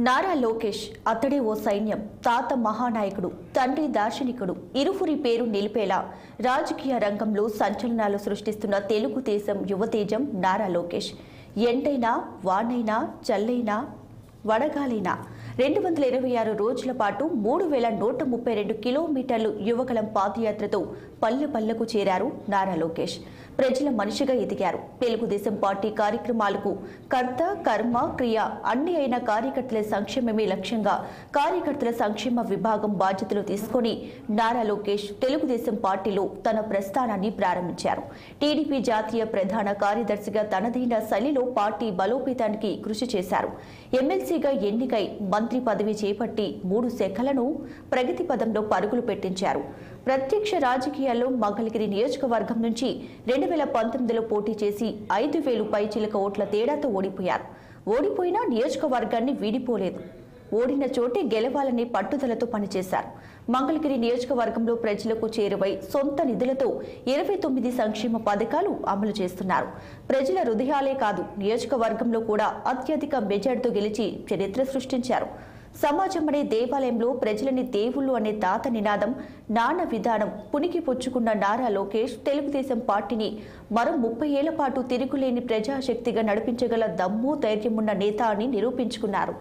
నారా లోకేష్ అతడే ఓ సైన్యం, తాత మహానాయకుడు, తండ్రి దార్శనికుడు, ఇరువురి పేరు నిలిపేలా రాజకీయ రంగంలో సంచలనాలు సృష్టిస్తున్న తెలుగుదేశం యువతేజం నారా లోకేష్. ఎండైనా వానైనా చల్లైనా వడగాలైనా 226 రోజుల పాటు 3132 కిలోమీటర్లు యువగలం పాదయాత్రతో పల్లె పల్లెకు చేరారు నారా లోకేష్. ప్రజల మనిషిగా ఎదిగారు. తెలుగుదేశం పార్టీ కార్యక్రమాలకు కర్త కర్మ క్రియ అన్ని అయిన కార్యకర్తల సంక్షేమమే లక్ష్యంగా కార్యకర్తల సంక్షేమ విభాగం బాధ్యతలు తీసుకుని నారా లోకేష్ తెలుగుదేశం పార్టీలో తన ప్రస్థానాన్ని ప్రారంభించారు. టీడీపీ జాతీయ ప్రధాన కార్యదర్శిగా తనదైన శైలిలో పార్టీ బలోపేతానికి కృషి చేశారు. ఎమ్మెల్సీగా ఎన్నికై మంత్రి పదవి చేపట్టి 3 శాఖలను ప్రగతి పదంలో పరుగులు పెట్టించారు. ప్రత్యక్ష రాజకీయాల్లో మంగళగిరి నియోజకవర్గం నుంచి 2019లో పోటీ చేసి 5,000 పైచిలక ఓట్ల తేడాతో ఓడిపోయారు. ఓడిపోయినా నియోజకవర్గాన్ని వీడిపోలేదు. ఓడిన చోటే గెలవాలనే పట్టుదలతో పనిచేశారు. మంగళగిరి నియోజకవర్గంలో ప్రజలకు చేరువై సొంత నిధులతో 29 సంక్షేమ పథకాలు అమలు చేస్తున్నారు. ప్రజల హృదయాలే కాదు, నియోజకవర్గంలో కూడా అత్యధిక మెజార్టీతో గెలిచి చరిత్ర సృష్టించారు. సమాజం అనే దేవాలయంలో ప్రజలని దేవుళ్ళు అనే తాత నినాదం, నాన్న విధానం పునికి పుచ్చుకున్న నారా లోకేష్ తెలుగుదేశం పార్టీని మరో 30 ఏళ్ల పాటు తిరుగులేని ప్రజాశక్తిగా నడిపించగల దమ్ము ధైర్యమున్న నేత అని నిరూపించుకున్నారు.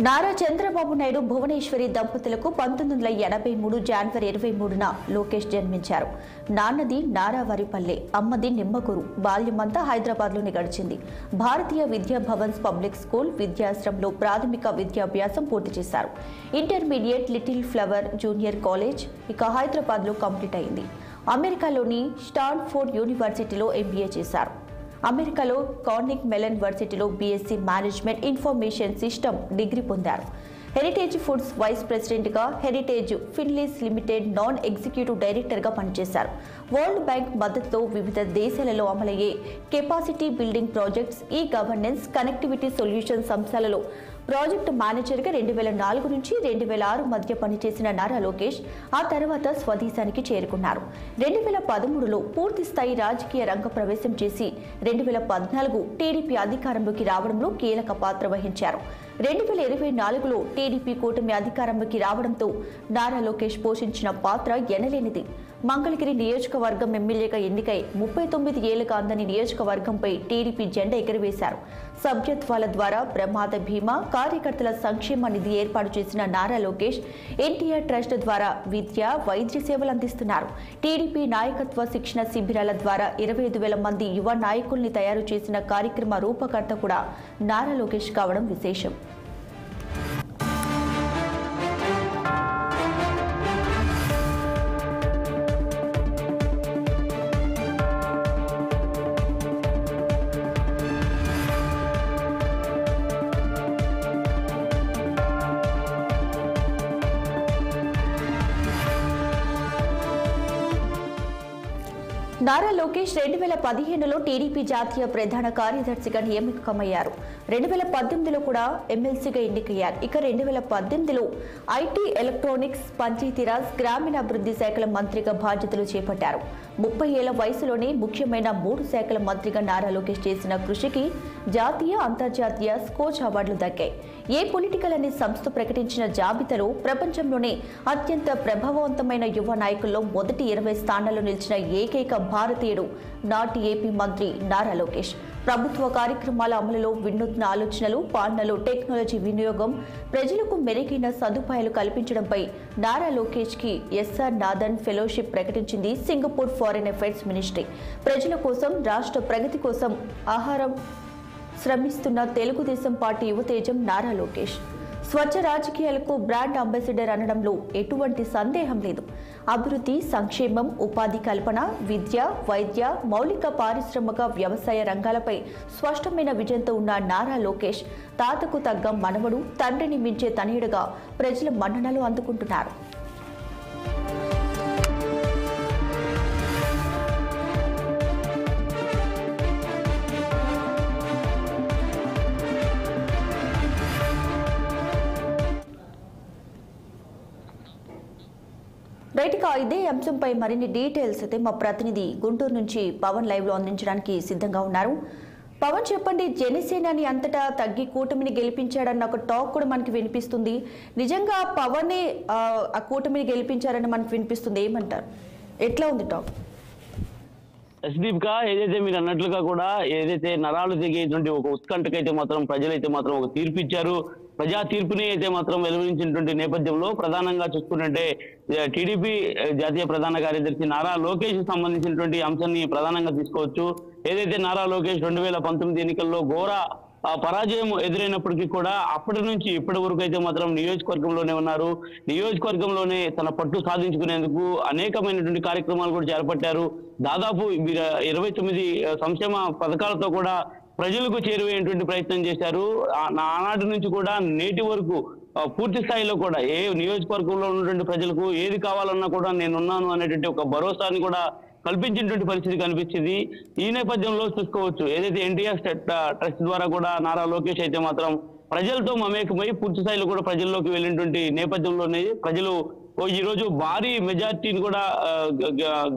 నారా చంద్రబాబు నాయుడు భువనేశ్వరి దంపతులకు 1983 జనవరి 23న లోకేష్ జన్మించారు. నాన్నది నారావారిపల్లె, అమ్మది నిమ్మకూరు. బాల్యమంతా హైదరాబాద్లోనే గడిచింది. భారతీయ విద్యా భవన్స్ పబ్లిక్ స్కూల్ విద్యాశ్రమంలో ప్రాథమిక విద్యాభ్యాసం పూర్తి చేశారు. Intermediate little flower junior college ఇక హైదరాబాద్లో కంప్లీట్ అయింది. అమెరికాలోని స్టాన్ఫోర్డ్ యూనివర్సిటీలో ఎంబీఏ చేశారు. అమెరికాలో కార్నెగీ మెల్లన్ యూనివర్సిటీలో BSc management information system degree పొందారు. హెరిటేజ్ ఫుడ్స్ వైస్ ప్రెసిడెంట్గా, హెరిటేజ్ ఫిన్లీస్ లిమిటెడ్ నాన్ ఎగ్జిక్యూటివ్ డైరెక్టర్గా పనిచేశారు. వరల్డ్ బ్యాంక్ మద్దతుతో వివిధ దేశాలలో అమలయ్యే capacity building projects, e governance, connectivity solutions అంశాలలో ప్రాజెక్టు మేనేజర్గా 2004 నుంచి 2006 మధ్య పనిచేసిన నారా లోకేష్ ఆ తర్వాత స్వదేశానికి చేరుకున్నారు. 2013లో పూర్తి స్థాయి రాజకీయ రంగ ప్రవేశం చేసి 2014 టీడీపీ అధికారంలోకి రావడంలో కీలక పాత్ర వహించారు. 2024లో టీడీపీ కూటమి అధికారంలోకి రావడంతో నారా లోకేష్ పోషించిన పాత్ర ఎనలేనిది. మంగళగిరి నియోజకవర్గం ఎమ్మెల్యేగా ఎన్నికై 39 ఏళ్లుగా అందని నియోజకవర్గంపై టీడీపీ జెండా ఎగురవేశారు. సభ్యత్వాల ద్వారా ప్రమాద బీమా, కార్యకర్తల సంక్షేమ నిధి ఏర్పాటు చేసిన నారా లోకేష్ ఎన్టీఆర్ ట్రస్ట్ ద్వారా విద్య, వైద్య సేవలు అందిస్తున్నారు. టీడీపీ నాయకత్వ శిక్షణ శిబిరాల ద్వారా 25,000 మంది యువ నాయకుల్ని తయారు చేసిన కార్యక్రమ రూపకర్త కూడా నారా లోకేష్ కావడం విశేషం. నారా లోకేష్ 2015లో టీడీపీ జాతీయ ప్రధాన కార్యదర్శిగా నియామకమయ్యారు. 2018లో కూడా ఎమ్మెల్సీగా ఎన్నికయ్యారు. ఇక 2018లో ఐటీ, ఎలక్ట్రానిక్స్, పంచాయతీరాజ్, గ్రామీణాభివృద్ధి శాఖల మంత్రిగా బాధ్యతలు చేపట్టారు. 30 ఏళ్ల వయసులోనే ముఖ్యమైన 3 శాఖల మంత్రిగా నారా లోకేష్ చేసిన కృషికి జాతీయ, అంతర్జాతీయ స్కోచ్ అవార్డులు దక్కాయి. ఏ పొలిటికల్ అనే సంస్థ ప్రకటించిన జాబితాలో ప్రపంచంలోనే అత్యంత ప్రభావవంతమైన యువ నాయకుల్లో మొదటి 20 స్థానాల్లో నిలిచిన ఏకైక భారతీయుడు నాటి ఏపీ మంత్రి నారా లోకేష్. ప్రభుత్వ కార్యక్రమాల అమలులో వినూత్న ఆలోచనలు, పాలనలో టెక్నాలజీ వినియోగం, ప్రజలకు మెరుగైన సదుపాయాలు కల్పించడంపై నారా లోకేష్కి ఎస్ఆర్ నాథన్ ఫెలోషిప్ ప్రకటించింది సింగపూర్ ఫారిన్ అఫైర్స్ మినిస్ట్రీ. ప్రజల కోసం, రాష్ట్ర ప్రగతి కోసం ఆహారం శ్రమిస్తున్న తెలుగుదేశం పార్టీ యువతేజం నారా లోకేష్. స్వచ్ఛ రాజకీయాలకు బ్రాండ్ అంబాసిడర్ అనడంలో ఎటువంటి సందేహం లేదు. అభివృద్ధి, సంక్షేమం, ఉపాధి కల్పన, విద్య, వైద్య, మౌలిక పారిశ్రామిక, వ్యవసాయ రంగాలపై స్పష్టమైన విజయంతో ఉన్న నారా లోకేష్ తాతకు తగ్గ మనవడు, తండ్రిని మించే తనయుడుగా ప్రజల మన్ననలు అందుకుంటున్నారు. రైట్ గా ఇదే అంశంపై మరిన్ని డీటెయిల్స్ అయితే మా ప్రతినిధి గుంటూరు నుంచి పవన్ లైవ్ లో అందించడానికి సిద్ధంగా ఉన్నారు. పవన్ చెప్పండి, జనసేనని అంతటా తగ్గి కూటమిని గెలిపించాడన్న ఒక టాక్ కూడా మనకి వినిపిస్తుంది. నిజంగా పవనే ఆ కూటమిని గెలిపించారని మనకు వినిపిస్తుంది, ఏమంటారు? ఎట్లా ఉంది టాక్? దీపిక, ఏదైతే మీరు అన్నట్లుగా కూడా ఏదైతే నరాలు తెగేటువంటి ఒక ఉత్కంఠకైతే మాత్రం ప్రజలైతే మాత్రం ఒక తీర్పు ఇచ్చారు. ప్రజా తీర్పుని అయితే మాత్రం వెలువరించినటువంటి నేపథ్యంలో ప్రధానంగా చూసుకుంటే టీడీపీ జాతీయ ప్రధాన కార్యదర్శి నారా లోకేష్ సంబంధించినటువంటి అంశాన్ని ప్రధానంగా తీసుకోవచ్చు. ఏదైతే నారా లోకేష్ 2019 ఎన్నికల్లో ఘోర పరాజయం ఎదురైనప్పటికీ కూడా అప్పటి నుంచి ఇప్పటి వరకు అయితే మాత్రం నియోజకవర్గంలోనే ఉన్నారు. నియోజకవర్గంలోనే తన పట్టు సాధించుకునేందుకు అనేకమైనటువంటి కార్యక్రమాలు కూడా చేపట్టారు. దాదాపు 29 సంక్షేమ పథకాలతో కూడా ప్రజలకు చేరువైనటువంటి ప్రయత్నం చేశారు. ఆనాటి నుంచి కూడా నేటి వరకు పూర్తి స్థాయిలో కూడా ఏ నియోజకవర్గంలో ఉన్నటువంటి ప్రజలకు ఏది కావాలన్నా కూడా నేనున్నాను అనేటువంటి ఒక భరోసాని కూడా కల్పించినటువంటి పరిస్థితి కనిపించింది. ఈ నేపథ్యంలో చూసుకోవచ్చు, ఏదైతే ఎన్టీఆర్ ట్రస్ట్ ద్వారా కూడా నారా లోకేష్ అయితే మాత్రం ప్రజలతో మమేకమై పూర్తి స్థాయిలో కూడా ప్రజల్లోకి వెళ్ళినటువంటి నేపథ్యంలోనే ప్రజలు ఈ రోజు భారీ మెజార్టీని కూడా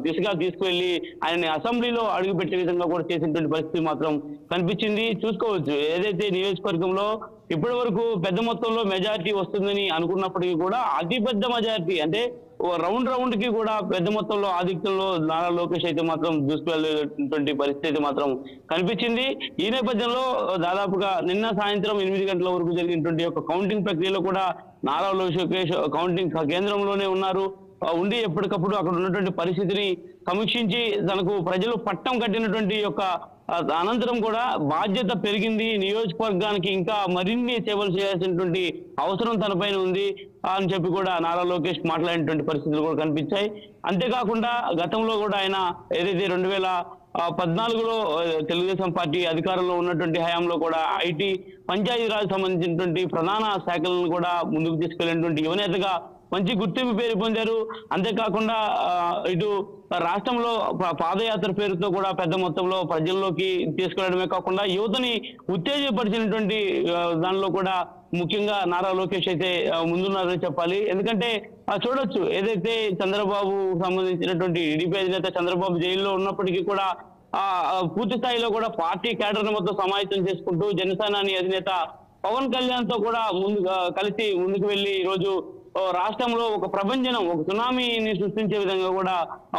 దిశగా తీసుకువెళ్లి ఆయన్ని అసెంబ్లీలో అడుగుపెట్టే విధంగా కూడా చేసినటువంటి పరిస్థితి మాత్రం కనిపించింది. చూసుకోవచ్చు, ఏదైతే నియోజకవర్గంలో ఇప్పటి వరకు పెద్ద మొత్తంలో మెజార్టీ వస్తుందని అనుకున్నప్పటికీ కూడా అతి పెద్ద మెజార్టీ అంటే రౌండ్ కి కూడా పెద్ద మొత్తంలో ఆధిక్యంలో నారా లోకేష్ అయితే మాత్రం దూసుకువెళ్ళేటువంటి పరిస్థితి మాత్రం కనిపించింది. ఈ నేపథ్యంలో దాదాపుగా నిన్న సాయంత్రం 8 గంటల వరకు జరిగినటువంటి ఒక కౌంటింగ్ ప్రక్రియలో కూడా నారా లోకేష్ కౌంటింగ్ కేంద్రంలోనే ఉన్నారు. ఉండి ఎప్పటికప్పుడు అక్కడ ఉన్నటువంటి పరిస్థితిని సమీక్షించి తనకు ప్రజలు పట్టం కట్టినటువంటి యొక్క అనంతరం కూడా బాధ్యత పెరిగింది, నియోజకవర్గానికి ఇంకా మరిన్ని సేవలు చేయాల్సినటువంటి అవసరం తనపైన ఉంది అని చెప్పి కూడా నారా లోకేష్ మాట్లాడినటువంటి పరిస్థితులు కూడా కనిపించాయి. అంతేకాకుండా గతంలో కూడా ఆయన ఏదైతే 2014లో తెలుగుదేశం పార్టీ అధికారంలో ఉన్నటువంటి హయాంలో కూడా ఐటీ పంచాయతీరాజ్ సంబంధించినటువంటి ప్రధాన శాఖలను కూడా ముందుకు తీసుకెళ్లినటువంటి యువనేతగా మంచి గుర్తింపు పేరు పొందారు. అంతేకాకుండా ఇటు రాష్ట్రంలో పాదయాత్ర పేరుతో కూడా పెద్ద మొత్తంలో ప్రజల్లోకి తీసుకెళ్లడమే కాకుండా యువతని ఉత్తేజపరిచినటువంటి దానిలో కూడా ముఖ్యంగా నారా లోకేష్ అయితే ముందున్నారని చెప్పాలి. ఎందుకంటే చూడొచ్చు, ఏదైతే చంద్రబాబు సంబంధించినటువంటి టీడీపీ అధినేత చంద్రబాబు జైల్లో ఉన్నప్పటికీ కూడా పూర్తి స్థాయిలో కూడా పార్టీ క్యాడర్ని మొత్తం సమాయత్తం చేసుకుంటూ జనసేనాని అధినేత పవన్ కళ్యాణ్ తో కూడా కలిసి ముందుకు వెళ్లి ఈరోజు రాష్ట్రంలో ఒక ప్రభంజనం, ఒక సునామీని సృష్టించే విధంగా కూడా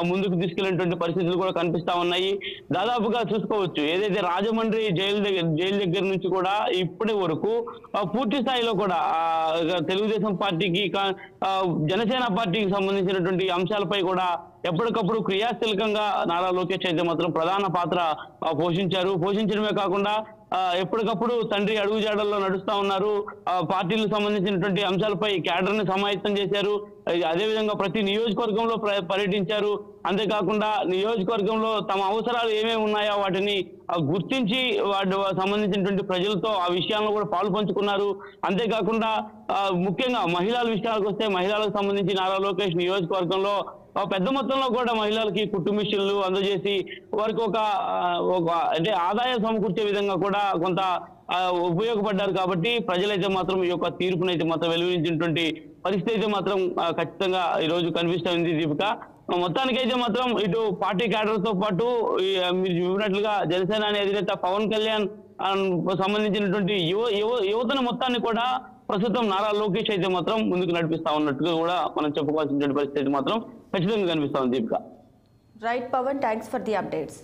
ముందుకు తీసుకెళ్లినటువంటి పరిస్థితులు కూడా కనిపిస్తా ఉన్నాయి. దాదాపుగా చూసుకోవచ్చు, ఏదైతే రాజమండ్రి జైలు దగ్గర నుంచి కూడా ఇప్పటి వరకు పూర్తి స్థాయిలో కూడా తెలుగుదేశం పార్టీకి జనసేన పార్టీకి సంబంధించినటువంటి అంశాలపై కూడా ఎప్పటికప్పుడు క్రియాశీలకంగా నారా లోకేష్ అయితే మాత్రం ప్రధాన పాత్ర పోషించడమే కాకుండా ఎప్పటికప్పుడు తండ్రి అడుగుజాడల్లో నడుస్తా ఉన్నారు. పార్టీలకు సంబంధించినటువంటి అంశాలపై క్యాడర్ ని సమాయత్తం చేశారు. అదేవిధంగా ప్రతి నియోజకవర్గంలో పర్యటించారు. అంతేకాకుండా నియోజకవర్గంలో తమ అవసరాలు ఏమేమి ఉన్నాయో వాటిని గుర్తించి వాటి సంబంధించినటువంటి ప్రజలతో ఆ విషయాలను కూడా పాలు పంచుకున్నారు. అంతేకాకుండా ముఖ్యంగా మహిళల విషయాలకు వస్తే మహిళలకు సంబంధించి నారా లోకేష్ నియోజకవర్గంలో పెద్ద మొత్తంలో కూడా మహిళలకి కుట్టు మిషన్లు అందజేసి వారికి ఒక అంటే ఆదాయం సమకూర్చే విధంగా కూడా కొంత ఉపయోగపడ్డారు. కాబట్టి ప్రజలైతే మాత్రం ఈ యొక్క తీర్పునైతే మాత్రం వెలువరించినటువంటి పరిస్థితి అయితే మాత్రం ఖచ్చితంగా ఈ రోజు కనిపిస్తుంది. దీపిక, మొత్తానికైతే మాత్రం ఇటు పార్టీ క్యాడర్ తో పాటు మీరు చూపినట్లుగా జనసేన అధినేత పవన్ కళ్యాణ్ సంబంధించినటువంటి యువతను మొత్తాన్ని కూడా ప్రస్తుతం నారా లోకేష్ అయితే మాత్రం ముందుకు నడిపిస్తా ఉన్నట్టుగా కూడా మనం చెప్పుకోవాల్సిన పరిస్థితి మాత్రం ఖచ్చితంగా కనిపిస్తా ఉంది. Deepika, right Pawan, thanks for the updates.